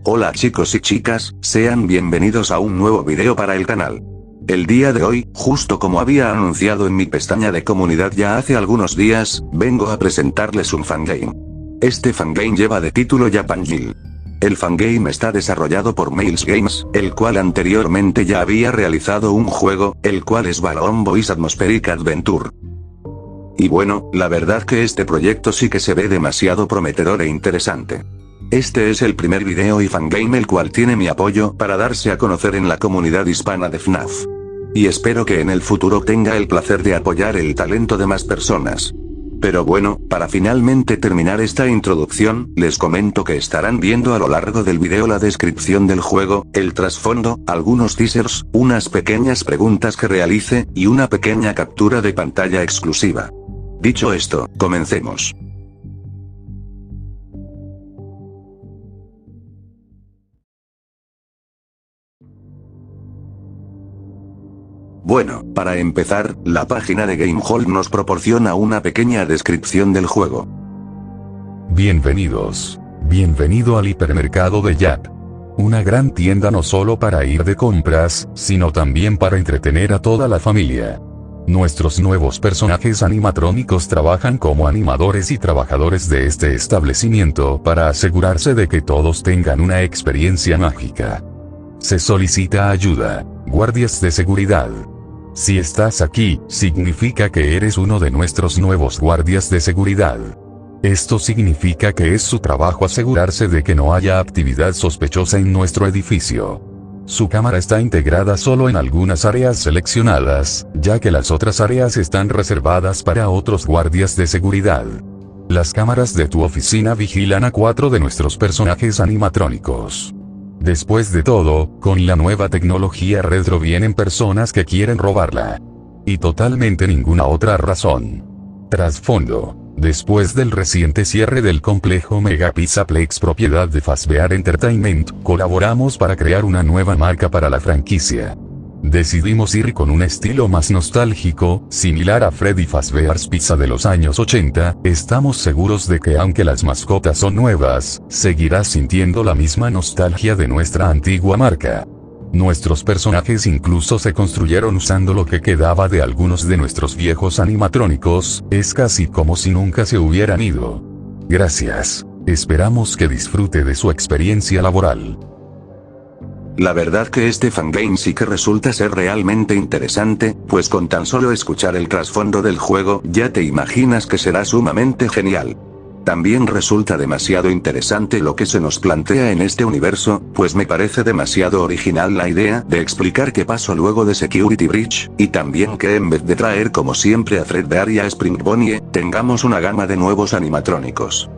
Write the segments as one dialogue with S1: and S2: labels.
S1: Hola chicos y chicas, sean bienvenidos a un nuevo video para el canal. El día de hoy, justo como había anunciado en mi pestaña de comunidad ya hace algunos días, vengo a presentarles un fangame. Este fangame lleva de título Japan Jill. El fangame está desarrollado por Mails Games, el cual anteriormente ya había realizado un juego, el cual es Balloon Boys Atmospheric Adventure. Y bueno, la verdad que este proyecto sí que se ve demasiado prometedor e interesante. Este es el primer video y fangame el cual tiene mi apoyo para darse a conocer en la comunidad hispana de FNAF. Y espero que en el futuro tenga el placer de apoyar el talento de más personas. Pero bueno, para finalmente terminar esta introducción, les comento que estarán viendo a lo largo del video la descripción del juego, el trasfondo, algunos teasers, unas pequeñas preguntas que realice, y una pequeña captura de pantalla exclusiva. Dicho esto, comencemos. Bueno, para empezar, la página de GameHolt nos proporciona una pequeña descripción del juego.
S2: Bienvenidos. Bienvenido al hipermercado de Yap. Una gran tienda no solo para ir de compras, sino también para entretener a toda la familia. Nuestros nuevos personajes animatrónicos trabajan como animadores y trabajadores de este establecimiento para asegurarse de que todos tengan una experiencia mágica. Se solicita ayuda, guardias de seguridad. Si estás aquí, significa que eres uno de nuestros nuevos guardias de seguridad. Esto significa que es su trabajo asegurarse de que no haya actividad sospechosa en nuestro edificio. Su cámara está integrada solo en algunas áreas seleccionadas, ya que las otras áreas están reservadas para otros guardias de seguridad. Las cámaras de tu oficina vigilan a 4 de nuestros personajes animatrónicos. Después de todo, con la nueva tecnología retro vienen personas que quieren robarla. Y totalmente ninguna otra razón. Trasfondo. Después del reciente cierre del complejo Mega Pizzaplex propiedad de Fazbear Entertainment, colaboramos para crear una nueva marca para la franquicia. Decidimos ir con un estilo más nostálgico, similar a Freddy Fazbear's Pizza de los años 80, estamos seguros de que aunque las mascotas son nuevas, seguirás sintiendo la misma nostalgia de nuestra antigua marca. Nuestros personajes incluso se construyeron usando lo que quedaba de algunos de nuestros viejos animatrónicos, es casi como si nunca se hubieran ido. Gracias. Esperamos que disfrute de su experiencia laboral.
S1: La verdad que este fangame sí que resulta ser realmente interesante, pues con tan solo escuchar el trasfondo del juego ya te imaginas que será sumamente genial. También resulta demasiado interesante lo que se nos plantea en este universo, pues me parece demasiado original la idea de explicar qué pasó luego de Security Breach, y también que en vez de traer como siempre a Fredbear y a Spring Bonnie, tengamos una gama de nuevos animatrónicos.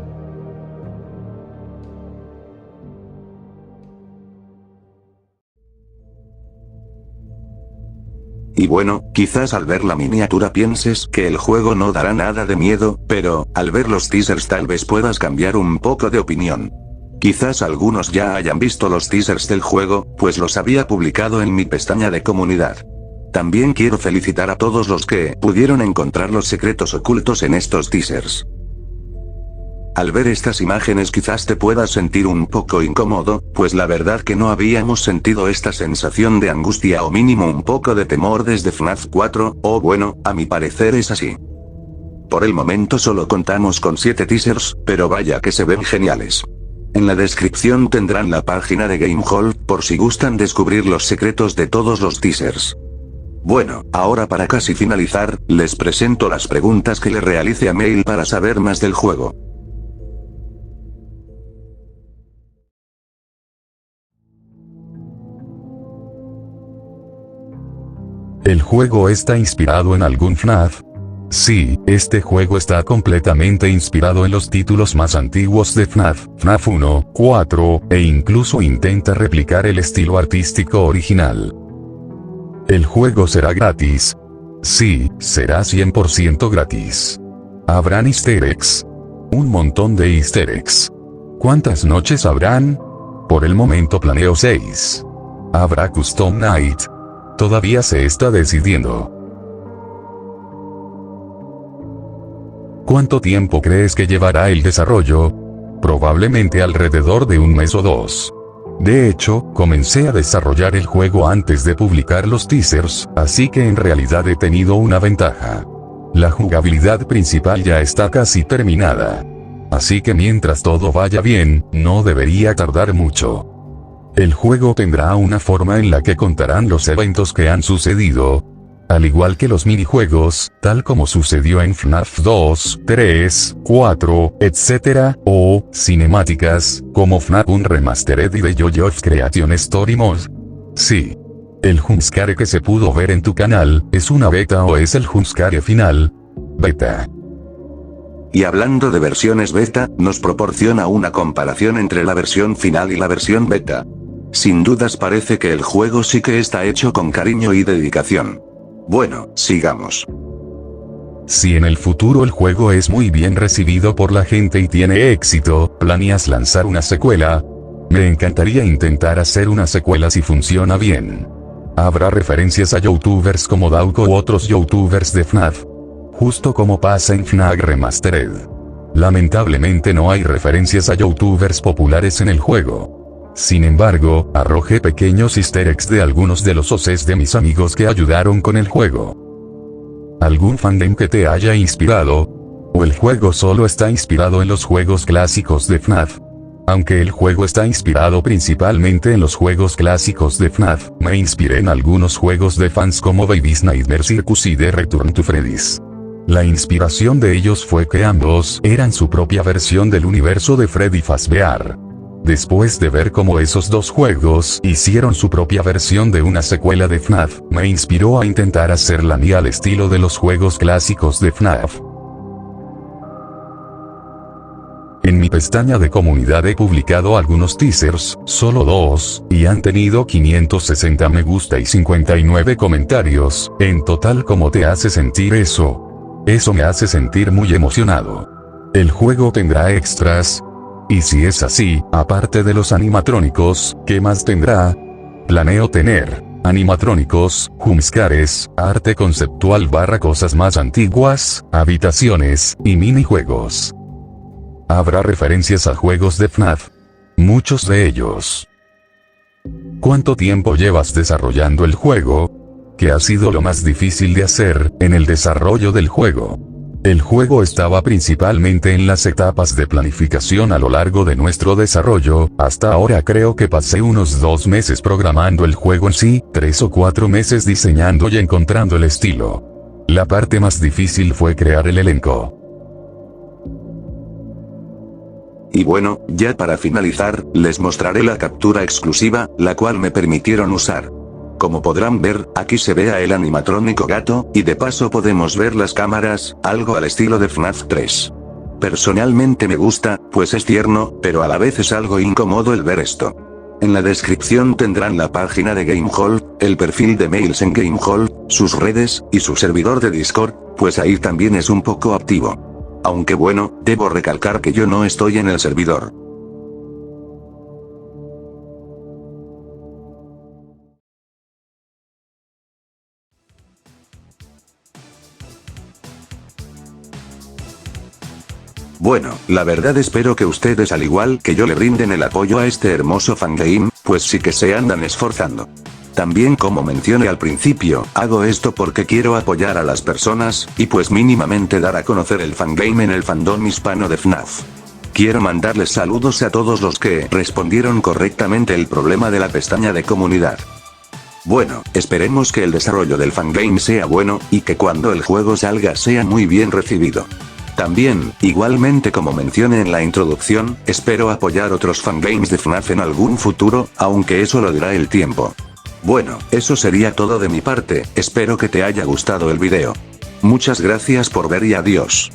S1: Y bueno, quizás al ver la miniatura pienses que el juego no dará nada de miedo, pero, al ver los teasers tal vez puedas cambiar un poco de opinión. Quizás algunos ya hayan visto los teasers del juego, pues los había publicado en mi pestaña de comunidad. También quiero felicitar a todos los que pudieron encontrar los secretos ocultos en estos teasers. Al ver estas imágenes quizás te puedas sentir un poco incómodo, pues la verdad que no habíamos sentido esta sensación de angustia o mínimo un poco de temor desde FNAF 4, o bueno, a mi parecer es así. Por el momento solo contamos con 7 teasers, pero vaya que se ven geniales. En la descripción tendrán la página de GameHolt por si gustan descubrir los secretos de todos los teasers. Bueno, ahora para casi finalizar, les presento las preguntas que le realice a Mail para saber más del juego.
S2: ¿El juego está inspirado en algún FNAF? Sí, este juego está completamente inspirado en los títulos más antiguos de FNAF, FNAF 1, 4, e incluso intenta replicar el estilo artístico original. ¿El juego será gratis? Sí, será 100% gratis. ¿Habrán easter eggs? Un montón de easter eggs. ¿Cuántas noches habrán? Por el momento planeo 6. ¿Habrá Custom Night? Todavía se está decidiendo. ¿Cuánto tiempo crees que llevará el desarrollo? Probablemente alrededor de un mes o 2. De hecho, comencé a desarrollar el juego antes de publicar los teasers, así que en realidad he tenido una ventaja. La jugabilidad principal ya está casi terminada. Así que mientras todo vaya bien, no debería tardar mucho. El juego tendrá una forma en la que contarán los eventos que han sucedido, al igual que los minijuegos, tal como sucedió en FNAF 2, 3, 4, etc., o cinemáticas, como FNAF Unremastered y The JoJo's Creation Story Mode. Sí. El jumpscare que se pudo ver en tu canal, ¿es una beta o es el jumpscare final? Beta.
S1: Y hablando de versiones beta, nos proporciona una comparación entre la versión final y la versión beta. Sin dudas parece que el juego sí que está hecho con cariño y dedicación. Bueno, sigamos.
S2: Si en el futuro el juego es muy bien recibido por la gente y tiene éxito, ¿planeas lanzar una secuela? Me encantaría intentar hacer una secuela si funciona bien. Habrá referencias a youtubers como Dauko u otros youtubers de FNAF. Justo como pasa en FNAF Remastered. Lamentablemente no hay referencias a youtubers populares en el juego. Sin embargo, arrojé pequeños easter eggs de algunos de los OCs de mis amigos que ayudaron con el juego. ¿Algún fandom que te haya inspirado? ¿O el juego solo está inspirado en los juegos clásicos de FNAF? Aunque el juego está inspirado principalmente en los juegos clásicos de FNAF, me inspiré en algunos juegos de fans como Baby's Nightmare Circus y The Return to Freddy's. La inspiración de ellos fue que ambos eran su propia versión del universo de Freddy Fazbear. Después de ver cómo esos dos juegos hicieron su propia versión de una secuela de FNAF, me inspiró a intentar hacer la mía al estilo de los juegos clásicos de FNAF. En mi pestaña de comunidad he publicado algunos teasers, solo 2, y han tenido 560 me gusta y 59 comentarios. En total, ¿cómo te hace sentir eso? Eso me hace sentir muy emocionado. ¿El juego tendrá extras? Y si es así, aparte de los animatrónicos, ¿qué más tendrá? Planeo tener animatrónicos, jumpscares, arte conceptual / cosas más antiguas, habitaciones, y minijuegos. Habrá referencias a juegos de FNAF. Muchos de ellos. ¿Cuánto tiempo llevas desarrollando el juego? ¿Qué ha sido lo más difícil de hacer en el desarrollo del juego? El juego estaba principalmente en las etapas de planificación a lo largo de nuestro desarrollo. Hasta ahora creo que pasé unos 2 meses programando el juego en sí, 3 o 4 meses diseñando y encontrando el estilo. La parte más difícil fue crear el elenco.
S1: Y bueno, ya para finalizar, les mostraré la captura exclusiva, la cual me permitieron usar. Como podrán ver, aquí se ve a el animatrónico gato, y de paso podemos ver las cámaras, algo al estilo de FNAF 3. Personalmente me gusta, pues es tierno, pero a la vez es algo incómodo el ver esto. En la descripción tendrán la página de GameHall, el perfil de mails en GameHall, sus redes, y su servidor de Discord, pues ahí también es un poco activo. Aunque bueno, debo recalcar que yo no estoy en el servidor. Bueno, la verdad espero que ustedes al igual que yo le brinden el apoyo a este hermoso fangame, pues sí que se andan esforzando. También como mencioné al principio, hago esto porque quiero apoyar a las personas, y pues mínimamente dar a conocer el fangame en el fandom hispano de FNAF. Quiero mandarles saludos a todos los que respondieron correctamente el problema de la pestaña de comunidad. Bueno, esperemos que el desarrollo del fangame sea bueno, y que cuando el juego salga sea muy bien recibido. También, igualmente como mencioné en la introducción, espero apoyar otros fangames de FNAF en algún futuro, aunque eso lo dirá el tiempo. Bueno, eso sería todo de mi parte, espero que te haya gustado el video. Muchas gracias por ver y adiós.